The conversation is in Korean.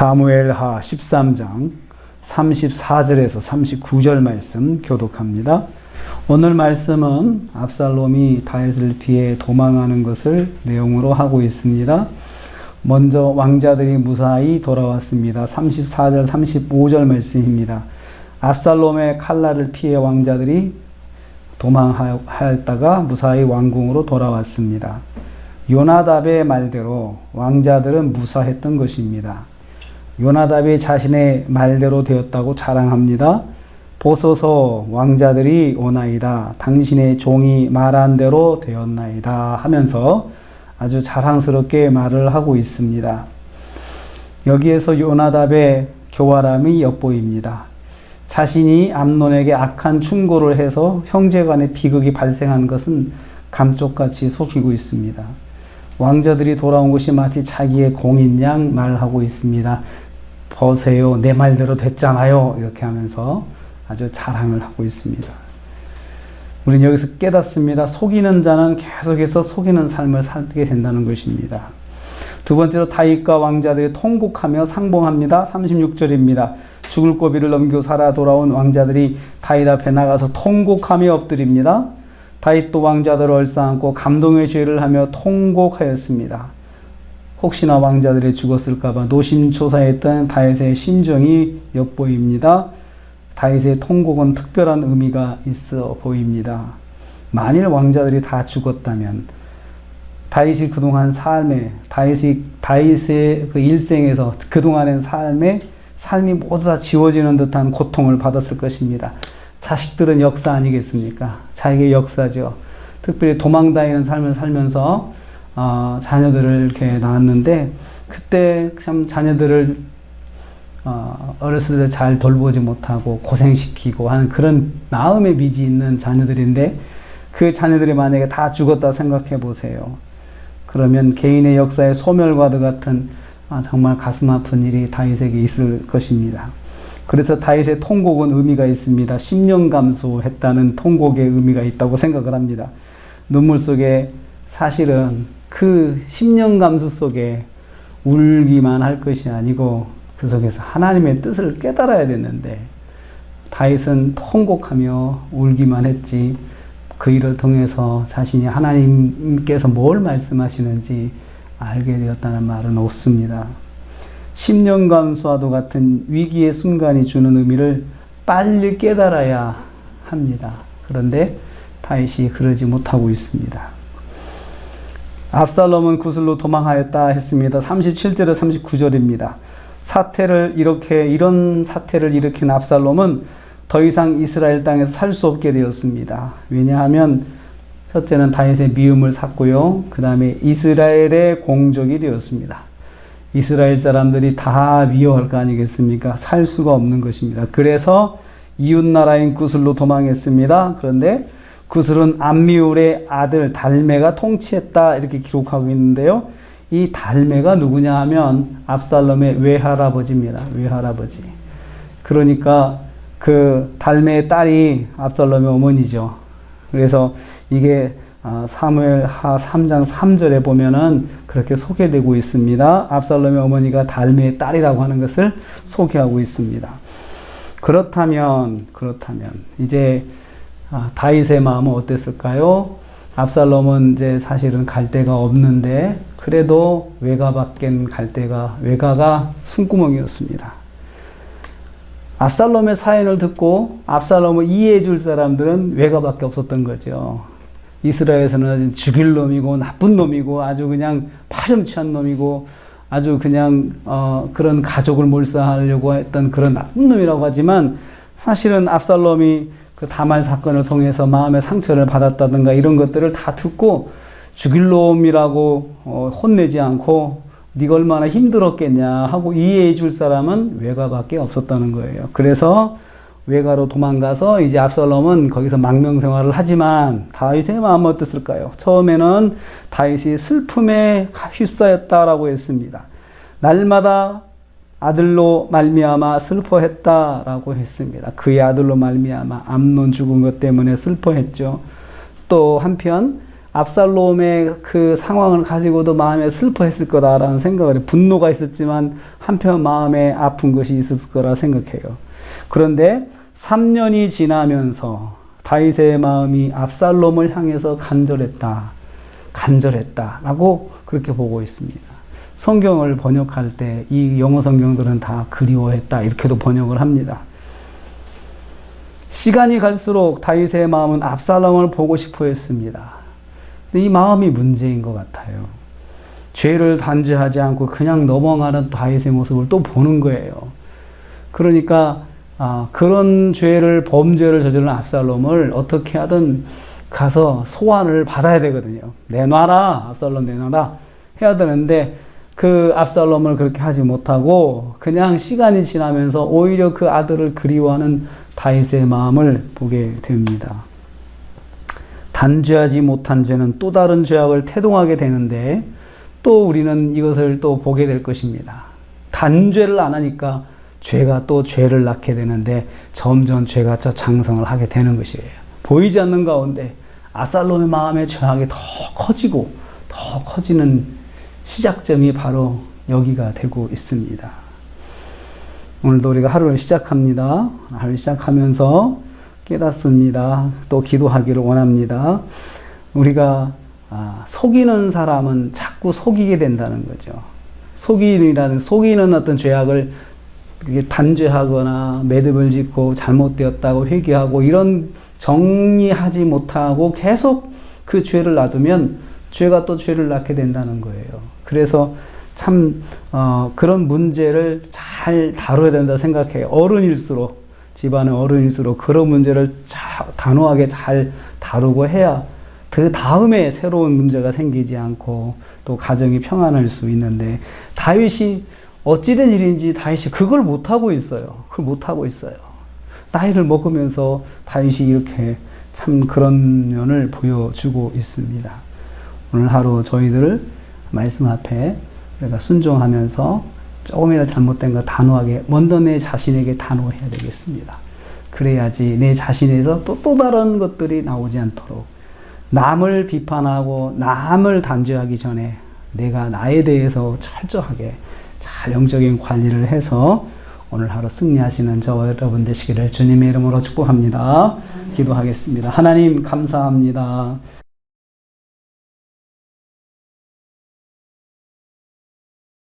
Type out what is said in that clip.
사무엘하 13장 34절에서 39절 말씀 교독합니다. 오늘 말씀은 압살롬이 다윗을 피해 도망하는 것을 내용으로 하고 있습니다. 먼저 왕자들이 무사히 돌아왔습니다. 34절 35절 말씀입니다. 압살롬의 칼날을 피해 왕자들이 도망하였다가 무사히 왕궁으로 돌아왔습니다. 요나답의 말대로 왕자들은 무사했던 것입니다. 요나답이 자신의 말대로 되었다고 자랑합니다. 보소서 왕자들이 오나이다. 당신의 종이 말한 대로 되었나이다 하면서 아주 자랑스럽게 말을 하고 있습니다. 여기에서 요나답의 교활함이 엿보입니다. 자신이 암논에게 악한 충고를 해서 형제간의 비극이 발생한 것은 감쪽같이 속이고 있습니다. 왕자들이 돌아온 것이 마치 자기의 공인 양 말하고 있습니다. 보세요, 내 말대로 됐잖아요. 이렇게 하면서 아주 자랑을 하고 있습니다. 우리는 여기서 깨닫습니다. 속이는 자는 계속해서 속이는 삶을 살게 된다는 것입니다. 두 번째로 다윗과 왕자들이 통곡하며 상봉합니다. 36절입니다. 죽을 고비를 넘기고 살아 돌아온 왕자들이 다윗 앞에 나가서 통곡하며 엎드립니다. 다윗도 왕자들을 얼싸안고 감동의 죄를 하며 통곡하였습니다. 혹시나 왕자들이 죽었을까봐 노심초사했던 다윗의 심정이 엿보입니다. 다윗의 통곡은 특별한 의미가 있어 보입니다. 만일 왕자들이 다 죽었다면 다윗이 그동안 다윗의 그 일생에서 그동안의 삶이 모두 다 지워지는 듯한 고통을 받았을 것입니다. 자식들은 역사 아니겠습니까? 자기의 역사죠. 특별히 도망다니는 삶을 살면서 자녀들을 이렇게 낳았는데 그때 참 자녀들을 어렸을 때 잘 돌보지 못하고 고생시키고 하는 그런 마음의 빚이 있는 자녀들인데 그 자녀들이 만약에 다 죽었다 생각해 보세요. 그러면 개인의 역사의 소멸과도 같은 정말 가슴 아픈 일이 다윗에게 있을 것입니다. 그래서 다윗의 통곡은 의미가 있습니다. 10년 감수했다는 통곡의 의미가 있다고 생각을 합니다. 눈물 속에 사실은 그 10년 감수 속에 울기만 할 것이 아니고 그 속에서 하나님의 뜻을 깨달아야 됐는데 다윗은 통곡하며 울기만 했지 그 일을 통해서 자신이 하나님께서 뭘 말씀하시는지 알게 되었다는 말은 없습니다. 10년 감수와도 같은 위기의 순간이 주는 의미를 빨리 깨달아야 합니다. 그런데 다윗이 그러지 못하고 있습니다. 압살롬은 구슬로 도망하였다 했습니다. 37절에 39절입니다. 이런 사태를 일으킨 압살롬은 더 이상 이스라엘 땅에서 살 수 없게 되었습니다. 왜냐하면 첫째는 다윗의 미움을 샀고요. 그 다음에 이스라엘의 공적이 되었습니다. 이스라엘 사람들이 다 미워할 거 아니겠습니까? 살 수가 없는 것입니다. 그래서 이웃나라인 구슬로 도망했습니다. 그런데 구슬은 암미울의 아들 달메가 통치했다 이렇게 기록하고 있는데요. 이 달메가 누구냐 하면 압살롬의 외할아버지입니다. 외할아버지. 그러니까 그 달메의 딸이 압살롬의 어머니죠. 그래서 이게 사무엘하 3장 3절에 보면은 그렇게 소개되고 있습니다. 압살롬의 어머니가 달메의 딸이라고 하는 것을 소개하고 있습니다. 그렇다면 이제 다윗의 마음은 어땠을까요? 압살롬은 이제 사실은 갈 데가 없는데 그래도 외가가 숨구멍이었습니다. 압살롬의 사연을 듣고 압살롬을 이해해 줄 사람들은 외가밖에 없었던 거죠. 이스라엘에서는 죽일 놈이고 나쁜 놈이고 아주 그냥 파렴치한 놈이고 아주 그냥 그런 가족을 몰살하려고 했던 그런 나쁜 놈이라고 하지만 사실은 압살롬이 그 다말 사건을 통해서 마음의 상처를 받았다든가 이런 것들을 다 듣고 죽일 놈이라고 혼내지 않고 네가 얼마나 힘들었겠냐 하고 이해해 줄 사람은 외가밖에 없었다는 거예요. 그래서 외가로 도망가서 이제 압살롬은 거기서 망명생활을 하지만 다윗의 마음은 어땠을까요? 처음에는 다윗이 슬픔에 휩싸였다라고 했습니다. 날마다 아들로 말미암아 슬퍼했다라고 했습니다. 그의 아들로 말미암아 암논 죽은 것 때문에 슬퍼했죠. 또 한편 압살롬의 그 상황을 가지고도 마음에 슬퍼했을 거다라는 생각을 해요. 분노가 있었지만 한편 마음에 아픈 것이 있었을 거라 생각해요. 그런데 3년이 지나면서 다윗의 마음이 압살롬을 향해서 간절했다라고 그렇게 보고 있습니다. 성경을 번역할 때 이 영어 성경들은 다 그리워했다 이렇게도 번역을 합니다. 시간이 갈수록 다윗의 마음은 압살롬을 보고 싶어 했습니다. 근데 이 마음이 문제인 것 같아요. 죄를 단죄하지 않고 그냥 넘어가는 다윗의 모습을 또 보는 거예요. 그러니까 그런 범죄를 저지른 압살롬을 어떻게 하든 가서 소환을 받아야 되거든요. 내놔라, 압살롬 내놔라 해야 되는데 그 압살롬을 그렇게 하지 못하고 그냥 시간이 지나면서 오히려 그 아들을 그리워하는 다윗의 마음을 보게 됩니다. 단죄하지 못한 죄는 또 다른 죄악을 태동하게 되는데 또 우리는 이것을 또 보게 될 것입니다. 단죄를 안 하니까 죄가 또 죄를 낳게 되는데 점점 죄가 장성을 하게 되는 것이에요. 보이지 않는 가운데 압살롬의 마음의 죄악이 더 커지고 더 커지는 시작점이 바로 여기가 되고 있습니다. 오늘도 우리가 하루를 시작합니다. 하루를 시작하면서 깨닫습니다. 또 기도하기를 원합니다. 우리가 속이는 사람은 자꾸 속이게 된다는 거죠. 속이는 어떤 죄악을 단죄하거나 매듭을 짓고 잘못되었다고 회개하고 이런 정리하지 못하고 계속 그 죄를 놔두면 죄가 또 죄를 낳게 된다는 거예요. 그래서 참 그런 문제를 잘 다뤄야 된다 생각해요. 집안의 어른일수록 그런 문제를 단호하게 잘 다루고 해야 그 다음에 새로운 문제가 생기지 않고 또 가정이 평안할 수 있는데 다윗이 어찌된 일인지 다윗이 그걸 못하고 있어요. 나이를 먹으면서 다윗이 이렇게 참 그런 면을 보여주고 있습니다. 오늘 하루 저희들 말씀 앞에 우리가 순종하면서 조금이라도 잘못된 거 단호하게 먼저 내 자신에게 단호해야 되겠습니다. 그래야지 내 자신에서 또 다른 것들이 나오지 않도록 남을 비판하고 남을 단죄하기 전에 내가 나에 대해서 철저하게 잘 영적인 관리를 해서 오늘 하루 승리하시는 저와 여러분 되시기를 주님의 이름으로 축복합니다. 기도하겠습니다. 하나님 감사합니다.